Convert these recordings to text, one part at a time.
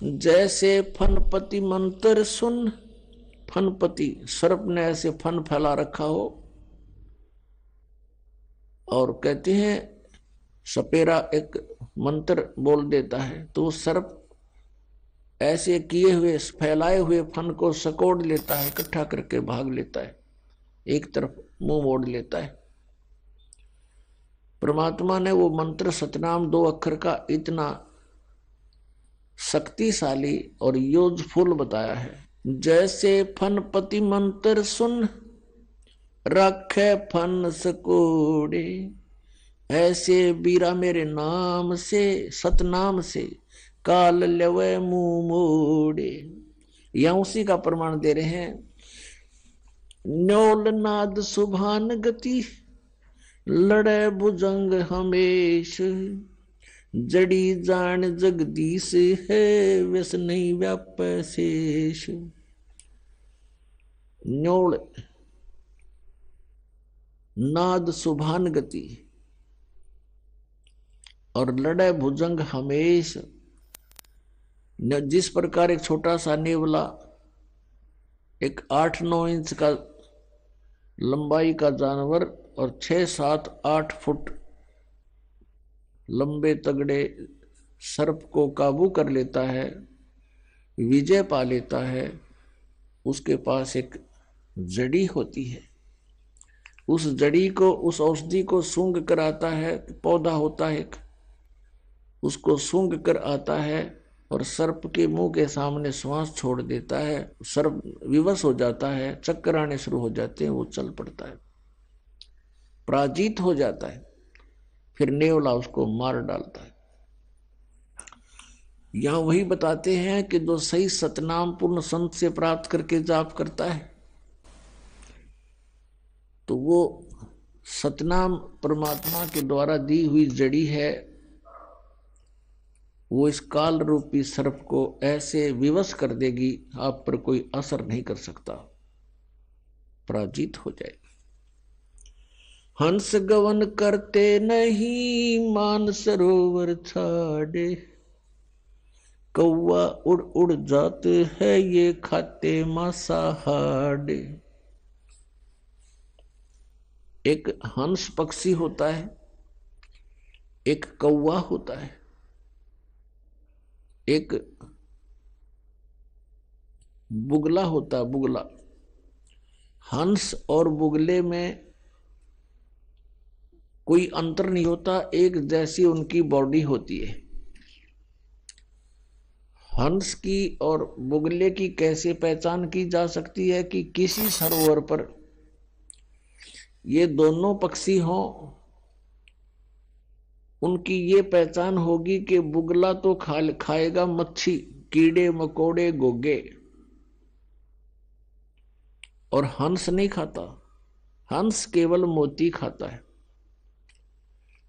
जैसे फनपति मंत्र सुन, फनपति सर्प ने ऐसे फन फैला रखा हो, और कहते हैं सपेरा एक मंत्र बोल देता है तो वो सर्प ऐसे किए हुए फैलाए हुए फन को सकोड़ लेता है, इकट्ठा करके भाग लेता है, एक तरफ मुंह मोड़ लेता है। परमात्मा ने वो मंत्र सतनाम 2 अक्षर का इतना शक्तिशाली और यूजफुल बताया है। जैसे फनपति मंत्र सुन, रखे फन सकोड़े, ऐसे बीरा मेरे नाम से, सतनाम से काल लवे मुंह मोड़े। यहां उसी का प्रमाण दे रहे हैं। न्योल नाद सुभान गति, लड़े भुजंग हमेश, जड़ी जान जगदीश है, वैस नहीं व्याप शेष। न्योल नाद सुभान गति और लड़े भुजंग हमेश। जिस प्रकार एक छोटा सा नेवला एक 8-9 इंच का लंबाई का जानवर और 6-7-8 फुट लंबे तगड़े सर्प को काबू कर लेता है, विजय पा लेता है, उसके पास एक जड़ी होती है। उस जड़ी को, उस औषधि को सूंघ कर आता है, पौधा होता है एक, उसको सूंघ कर आता है और सर्प के मुंह के सामने श्वास छोड़ देता है। सर्प विवश हो जाता है, चक्कर आने शुरू हो जाते हैं, वो चल पड़ता है, पराजित हो जाता है। फिर नेवला उसको मार डालता है। यहां वही बताते हैं कि जो सही सतनाम पूर्ण संत से प्राप्त करके जाप करता है तो वो सतनाम परमात्मा के द्वारा दी हुई जड़ी है, वो इस काल रूपी सर्प को ऐसे विवश कर देगी, आप पर कोई असर नहीं कर सकता, पराजित हो जाएगा। हंस गवन करते नहीं, मान सरोवर छाड़े, कौवा उड़ उड़ जाते है, ये खाते मांसाहार। एक हंस पक्षी होता है, एक कौवा होता है, एक बुगला होता है, बुगला। हंस और बुगले में कोई अंतर नहीं होता, एक जैसी उनकी बॉडी होती है। हंस की और बुगले की कैसे पहचान की जा सकती है कि किसी सरोवर पर ये दोनों पक्षी हों, उनकी ये पहचान होगी कि बुगला तो खाएगा मच्छी, कीड़े मकोड़े गोगे, और हंस नहीं खाता। हंस केवल मोती खाता है।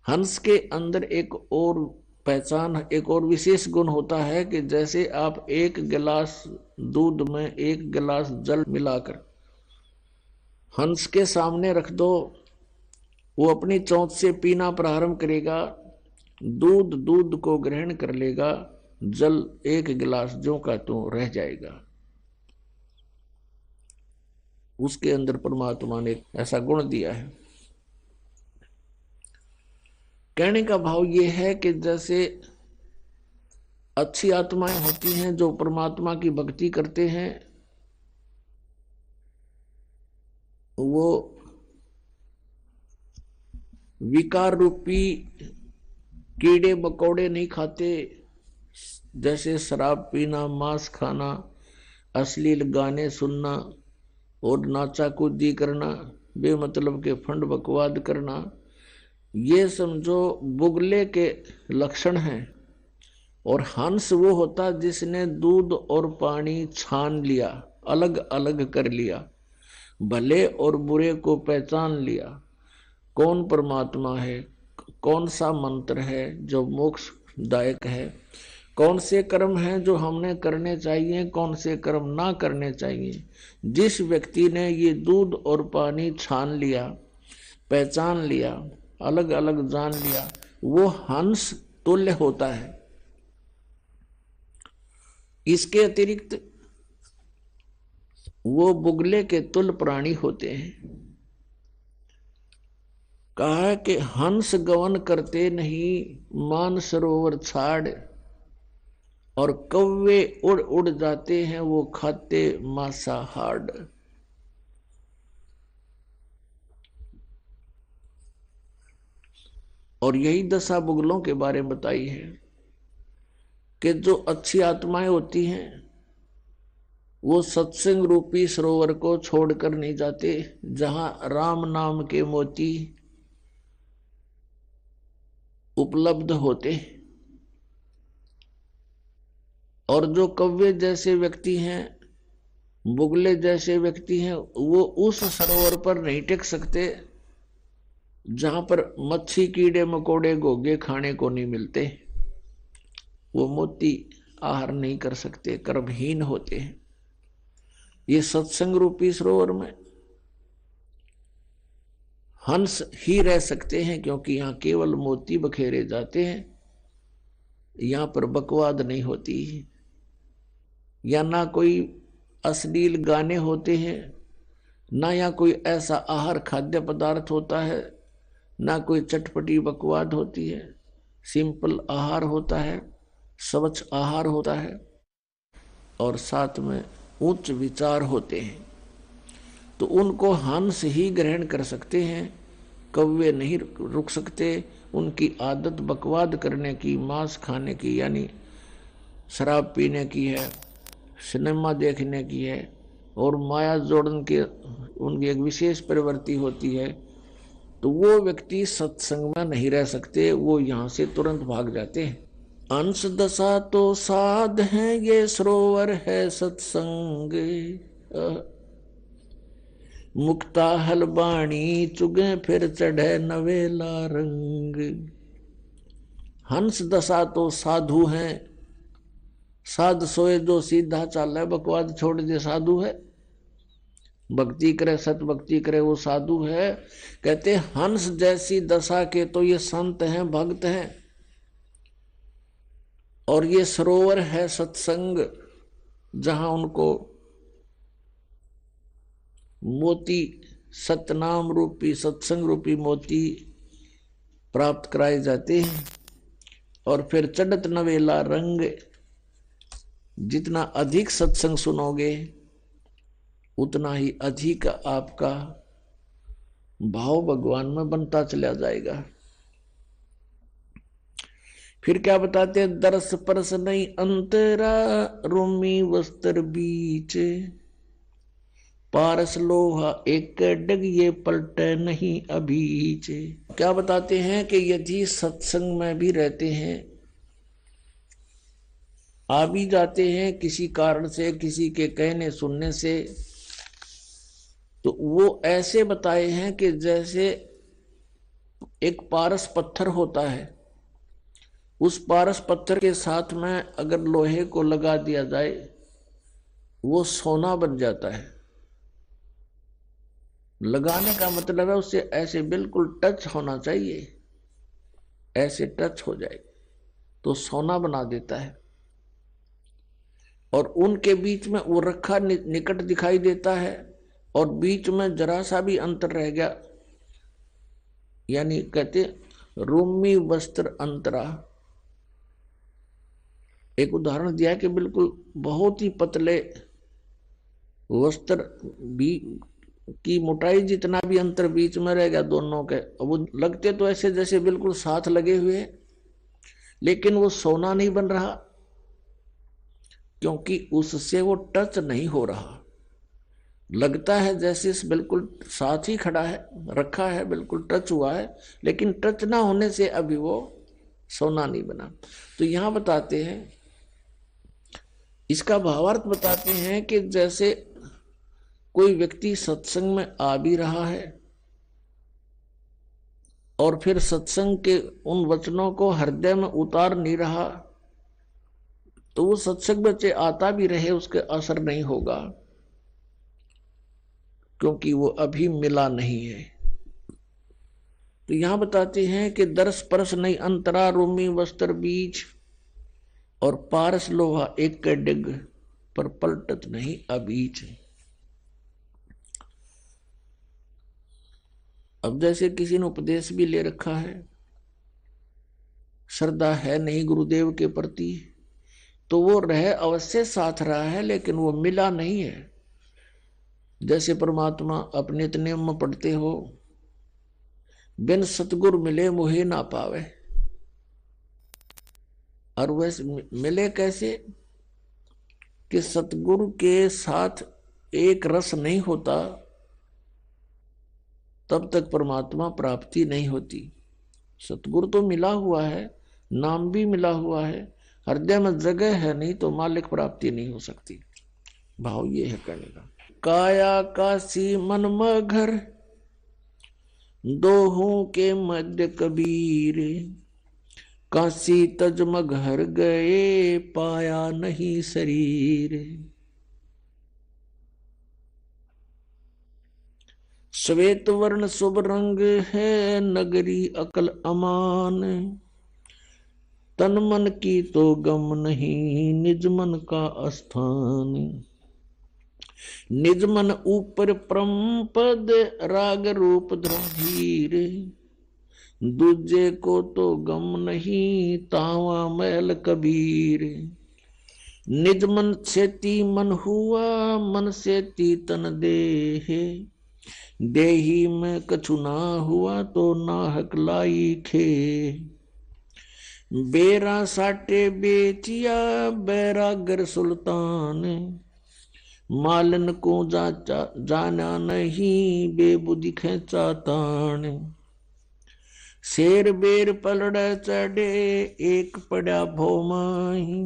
हंस के अंदर एक और पहचान, एक और विशेष गुण होता है कि जैसे आप 1 गिलास दूध में 1 गिलास जल मिलाकर हंस के सामने रख दो, वो अपनी चोंच से पीना प्रारंभ करेगा, दूध को ग्रहण कर लेगा, जल 1 गिलास ज्यों का त्यों रह जाएगा। उसके अंदर परमात्मा ने ऐसा गुण दिया है। कहने का भाव यह है कि जैसे अच्छी आत्माएं होती हैं जो परमात्मा की भक्ति करते हैं, वो विकार रूपी कीड़े मकोड़े नहीं खाते, जैसे शराब पीना, मांस खाना, अश्लील गाने सुनना और नाचा कूदी करना, बेमतलब के फंड बकवाद करना, ये समझो बुगले के लक्षण हैं। और हंस वो होता जिसने दूध और पानी छान लिया, अलग अलग कर लिया, भले और बुरे को पहचान लिया, कौन परमात्मा है, कौन सा मंत्र है जो मोक्षदायक है, कौन से कर्म हैं जो हमने करने चाहिए, कौन से कर्म ना करने चाहिए। जिस व्यक्ति ने ये दूध और पानी छान लिया, पहचान लिया, अलग अलग जान लिया, वो हंस तुल्य होता है। इसके अतिरिक्त वो बुगले के तुल प्राणी होते हैं। कहा है कि हंस गवन करते नहीं मान सरोवर छाड़, और कौवे उड़ उड़ जाते हैं वो खाते मांसाहार। और यही दशा बुगलों के बारे में बताई है कि जो अच्छी आत्माएं होती हैं वो सत्संग रूपी सरोवर को छोड़कर नहीं जाते, जहां राम नाम के मोती उपलब्ध होते। और जो कव्वे जैसे व्यक्ति हैं, बुगले जैसे व्यक्ति हैं, वो उस सरोवर पर नहीं टिक सकते जहां पर मच्छी कीड़े मकोड़े घोंघे खाने को नहीं मिलते। वो मोती आहार नहीं कर सकते, कर्महीन होते हैं। ये सत्संग रूपी सरोवर में हंस ही रह सकते हैं, क्योंकि यहां केवल मोती बखेरे जाते हैं। यहां पर बकवाद नहीं होती, या ना कोई अश्लील गाने होते हैं, ना या कोई ऐसा आहार खाद्य पदार्थ होता है, ना कोई चटपटी बकवाद होती है। सिंपल आहार होता है, स्वच्छ आहार होता है, और साथ में उच्च विचार होते हैं। तो उनको हंस ही ग्रहण कर सकते हैं, कौवे नहीं रुक सकते। उनकी आदत बकवाद करने की, मांस खाने की, यानी शराब पीने की है, सिनेमा देखने की है, और माया जोड़न की उनकी एक विशेष प्रवृत्ति होती है। तो वो व्यक्ति सत्संग में नहीं रह सकते, वो यहाँ से तुरंत भाग जाते हैं। अंश दशा तो साध है, ये सरोवर है सत्संग। मुक्ता हलबाणी चुगे फिर चढ़े नवेला रंग। हंस दशा तो साधु हैं, साध सोए जो सीधा चाले, बकवाद छोड़ दे साधु है। भक्ति करे, सत भक्ति करे, वो साधु है। कहते हंस जैसी दशा के तो ये संत हैं, भक्त हैं। और ये सरोवर है सत्संग, जहां उनको मोती, सतनाम रूपी, सत्संग रूपी मोती प्राप्त कराए जाते हैं। और फिर चढ़त नवेला रंग, जितना अधिक सत्संग सुनोगे उतना ही अधिक आपका भाव भगवान में बनता चला जाएगा। फिर क्या बताते हैं, दरस परस नहीं अंतरा, रोमी वस्त्र बीच, पारस लोहा एक डग ये पलटे नहीं अभीच। क्या बताते हैं कि यदि सत्संग में भी रहते हैं, आ भी जाते हैं किसी कारण से, किसी के कहने सुनने से, तो वो ऐसे बताए हैं कि जैसे एक पारस पत्थर होता है, उस पारस पत्थर के साथ में अगर लोहे को लगा दिया जाए वो सोना बन जाता है। लगाने का मतलब है उससे ऐसे बिल्कुल टच होना चाहिए, ऐसे टच हो जाए तो सोना बना देता है। और उनके बीच में वो रखा निकट दिखाई देता है, और बीच में जरा सा भी अंतर रह गया, यानी कहते रोमी वस्त्र अंतरा। एक उदाहरण दिया कि बिल्कुल बहुत ही पतले वस्त्र भी की मोटाई जितना भी अंतर बीच में रह गया दोनों के, वो लगते तो ऐसे जैसे बिल्कुल साथ लगे हुए, लेकिन वो सोना नहीं बन रहा, क्योंकि उससे वो टच नहीं हो रहा। लगता है जैसे बिल्कुल साथ ही खड़ा है, रखा है, बिल्कुल टच हुआ है, लेकिन टच ना होने से अभी वो सोना नहीं बना। तो यहां बताते हैं, इसका भावार्थ बताते हैं कि जैसे कोई व्यक्ति सत्संग में आ भी रहा है और फिर सत्संग के उन वचनों को हृदय में उतार नहीं रहा, तो वो सत्संग में आता भी रहे उसके असर नहीं होगा, क्योंकि वो अभी मिला नहीं है। तो यहां बताते हैं कि दरस परस नहीं अंतरा, रोमी वस्त्र बीच, और पारस लोहा एक के डिग पर पलटत नहीं अबीच। अब जैसे किसी ने उपदेश भी ले रखा है, श्रद्धा है नहीं गुरुदेव के प्रति, तो वो रह अवश्य साथ रहा है लेकिन वो मिला नहीं है। जैसे परमात्मा अपने इतने में पढ़ते हो, बिन सतगुरु मिले मोहे ना पावे। और वैसे मिले कैसे कि सतगुरु के साथ एक रस नहीं होता तब तक परमात्मा प्राप्ति नहीं होती। सतगुरु तो मिला हुआ है, नाम भी मिला हुआ है, हृदय में जगह है नहीं तो मालिक प्राप्ति नहीं हो सकती। भाव ये है कहने का। काया काशी मन मघर दोहों के मध्य कबीर, काशी तज मघर गए पाया नहीं शरीर। श्वेत वर्ण शुभ रंग है नगरी अकल अमान, तन मन की तो गम नहीं निज मन का स्थान। निज मन ऊपर परम पद राग रूप धीर, दूजे को तो गम नहीं तावा मैल कबीर। निज मन सेती मन हुआ मन सेती तन देहे, देही में कछु ना हुआ तो नाहक लाई खे। बेरा साटे बेचिया बैरागर सुल्तान, मालन को जाना नहीं बेबुद्धि खेचा तान। शेर बेर पलड़ चढ़े एक पड़ा भोमाही,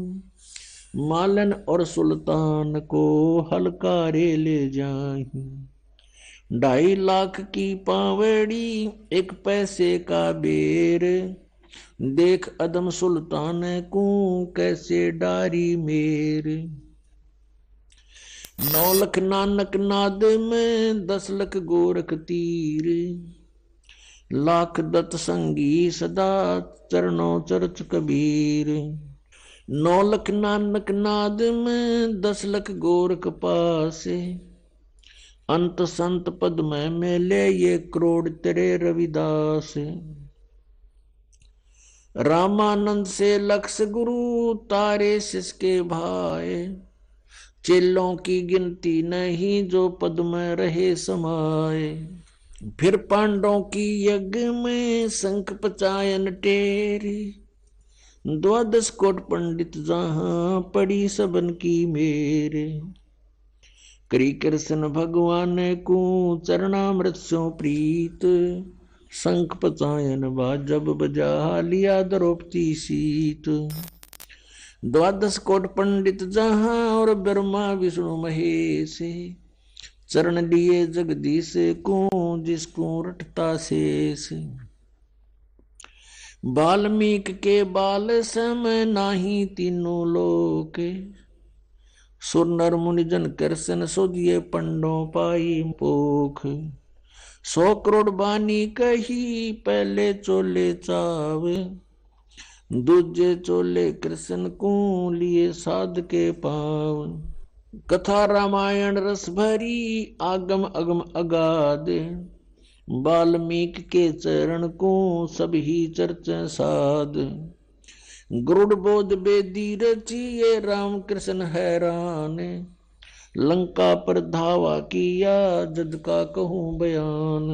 मालन और सुल्तान को हलकारे ले जाही। 2.5 लाख की पावड़ी एक पैसे का बेर, देख अदम सुल्तान को कैसे डारी मेर। 9 लख नानक नाद में 10 लख गोरख तीर, लाख दत्त संगी सदा चरणों चरच कबीर। 9 लख नानक नाद में 10 लख गोरख पासे, अंत संत पद में मेले ये करोड़ तेरे रविदास। रामानंद से लक्ष गुरु तारे सिसके भाई, चेलों की गिनती नहीं जो पद में रहे समाये। फिर पांडवों की यज्ञ में शंख पचायन टेरी, 12 कोट पंडित जहां पड़ी सबन की मेरे। करी कृष्ण भगवान को चरणामृत सो प्रीत, शंख पचायन जब बजा लिया द्रौपदी सीत। 12 कोट पंडित जहां और ब्रह्मा विष्णु महेश, चरण लिए जगदीश को जिसको रटता शेष। वाल्मीकि के बाल सम नाही तीनों लोक, सुर नर मुनि जन कृष्ण सोधिए पंडों पाई पोख। 100 करोड़ बानी कही पहले चोले चावे, दूजे चोले कृष्ण को लिए साध के पाव। कथा रामायण रस भरी आगम अगम अगाध, वाल्मीकि के चरण को सब ही चर्चा साध। गरुड़ बोध बेदी रचिए राम कृष्ण हैरान, लंका पर धावा किया जद का कहूं बयान।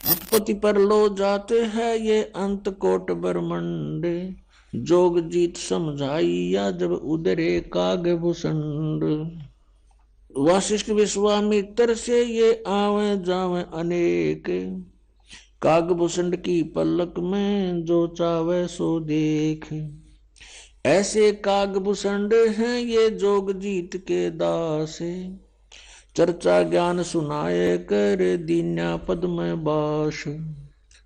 उत्पत्ति पर लो जाते हैं ये अंत कोट ब्रह्मंड, जोग जीत समझाइया जब उदरे काग भूषण। वशिष्ठ विश्वामित्र से ये आवे जावे अनेक, कागभूषण की पलक में जो चावे सो देख। ऐसे कागभूषण हैं ये जोग जीत के दास, चर्चा ज्ञान सुनाए कर दीन्या पद में बास।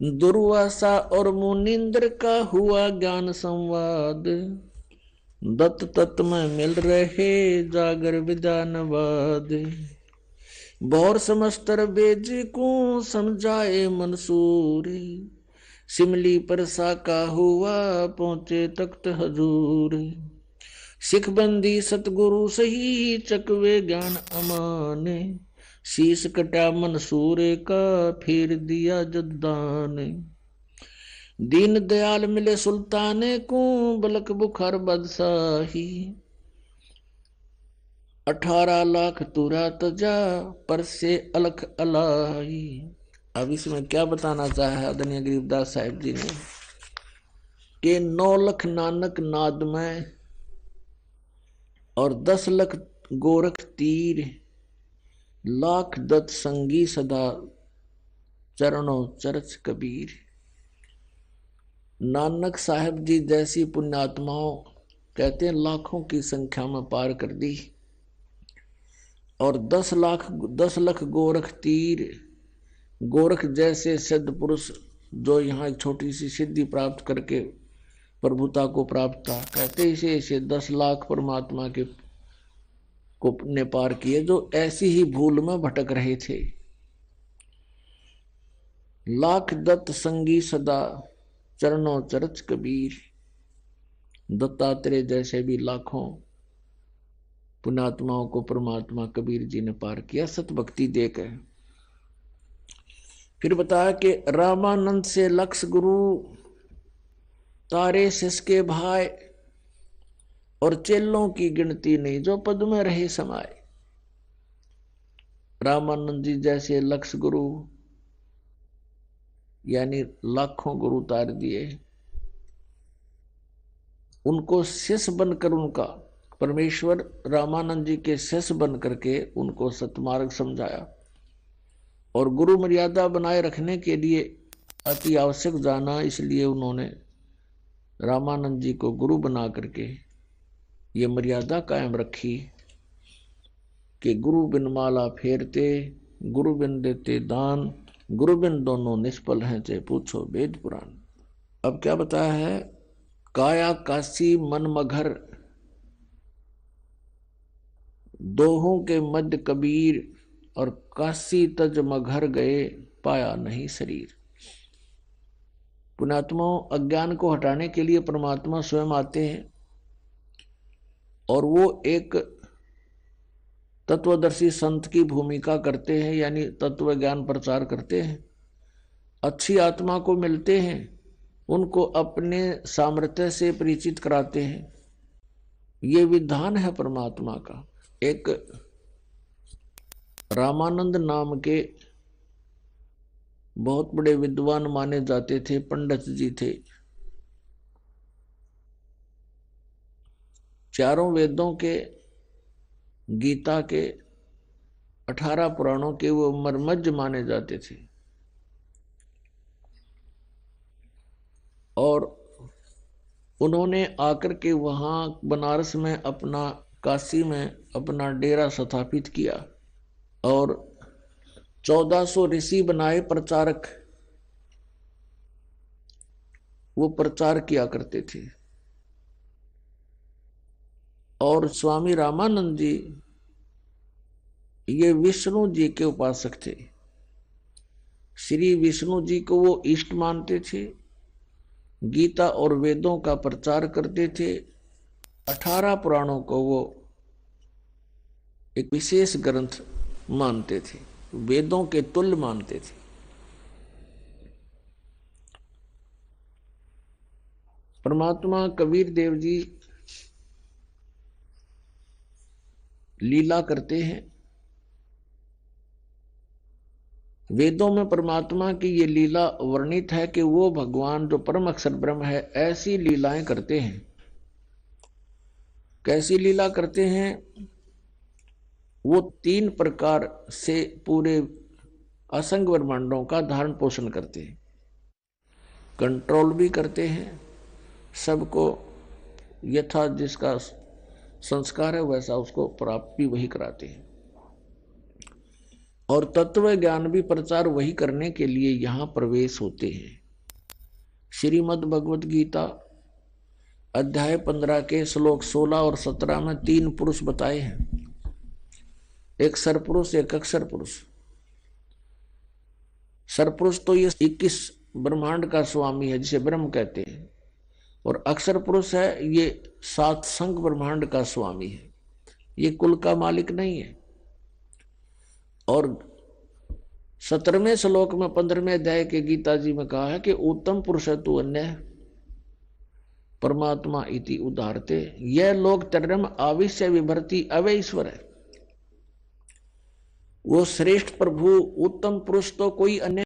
दुर्वासा और मुनिंद्र का हुआ ज्ञान संवाद, दत्त तत्व में मिल रहे जागर विधानवाद। बौर समस्तर बेज को समझाए मंसूरी, सिमली पर साका हुआ पहुंचे तख्त हजूर। सिख बंदी सतगुरु सही चकवे ज्ञान अमाने। शीस कटा मंसूर का फिर दिया जद्दान। दीन दयाल मिले सुल्ताने को बलक बुखार बादशाही। 18 लाख तुरा तजा पर से अलख अलाई। अब इसमें क्या बताना चाहा है आदरणीय गरीबदास साहिब जी ने कि 9 लख नानक नाद में और 10 लख गोरख तीर, लाख दत्त संगी सदा चरणों चरच कबीर। नानक साहब जी जैसी पुण्यात्माओं कहते हैं लाखों की संख्या में पार कर दी, और 10 लाख गोरख तीर, गोरख जैसे सिद्ध पुरुष जो यहाँ एक छोटी सी सिद्धि प्राप्त करके प्रभुता को प्राप्त था, कहते इसे 10 लाख परमात्मा के को ने पार किए जो ऐसी ही भूल में भटक रहे थे। लाख दत्त संगी सदा चरणों चरच कबीर। दत्तात्रेय जैसे भी लाखों पुण्यात्माओं को परमात्मा कबीर जी ने पार किया सत भक्ति देकर। फिर बताया कि रामानंद से लक्ष्य गुरु तारे शिष के भाई, और चेलों की गिनती नहीं जो पद में रहे समाये। रामानंद जी जैसे लक्ष्य गुरु यानी लाखों गुरु तार दिए, उनको शिष्य बनकर उनका परमेश्वर रामानंद जी के शिष्य बन करके उनको सतमार्ग समझाया, और गुरु मर्यादा बनाए रखने के लिए अति आवश्यक जाना, इसलिए उन्होंने रामानंद जी को गुरु बना करके ये मर्यादा कायम रखी कि गुरु बिन माला फेरते, गुरु बिन देते दान, गुरु बिन दोनों निष्फल हैं चाहे पूछो वेद पुराण। अब क्या बताया है, काया काशी मन मघर, दोहों के मध्य कबीर, और काशी तज मघर गए पाया नहीं शरीर। पुण्यात्माओं अज्ञान को हटाने के लिए परमात्मा स्वयं आते हैं, और वो एक तत्वदर्शी संत की भूमिका करते हैं, यानी तत्व ज्ञान प्रचार करते हैं। अच्छी आत्मा को मिलते हैं, उनको अपने सामर्थ्य से परिचित कराते हैं। ये विधान है परमात्मा का। एक रामानंद नाम के बहुत बड़े विद्वान माने जाते थे, पंडित जी थे। चारों वेदों के, गीता के, 18 पुराणों के वो मर्मज्ञ माने जाते थे, और उन्होंने आकर के वहां बनारस में अपना, काशी में अपना डेरा स्थापित किया, और 1400 ऋषि बनाए प्रचारक, वो प्रचार किया करते थे। और स्वामी रामानंद जी ये विष्णु जी के उपासक थे। श्री विष्णु जी को वो इष्ट मानते थे, गीता और वेदों का प्रचार करते थे, 18 पुराणों को वो एक विशेष ग्रंथ मानते थे, वेदों के तुल्य मानते थे। परमात्मा कबीर देव जी लीला करते हैं। वेदों में परमात्मा की ये लीला वर्णित है कि वो भगवान जो परम अक्षर ब्रह्म है ऐसी लीलाएं करते हैं। कैसी लीला करते हैं? वो 3 प्रकार से पूरे असंग ब्रह्मांडों का धारण पोषण करते हैं, कंट्रोल भी करते हैं, सबको यथा जिसका संस्कार है वैसा उसको प्राप्त भी वही कराते हैं, और तत्व ज्ञान भी प्रचार वही करने के लिए यहाँ प्रवेश होते हैं। श्रीमद् भगवत गीता अध्याय 15 के श्लोक 16 और 17 में 3 पुरुष बताए हैं, एक सरपुरुष, एक अक्षर पुरुष। सरपुरुष तो ये 21 ब्रह्मांड का स्वामी है, जिसे ब्रह्म कहते हैं, और अक्षर पुरुष है, ये सात संग ब्रह्मांड का स्वामी है, ये कुल का मालिक नहीं है। और 17वें श्लोक में 15वें अध्याय के गीता जी में कहा है कि उत्तम पुरुष तु अन्य परमात्मा इति उदाहरते, यह लोक तरम आविश्य विभर्ति अवय ईश्वर है। वो श्रेष्ठ प्रभु उत्तम पुरुष तो कोई अन्य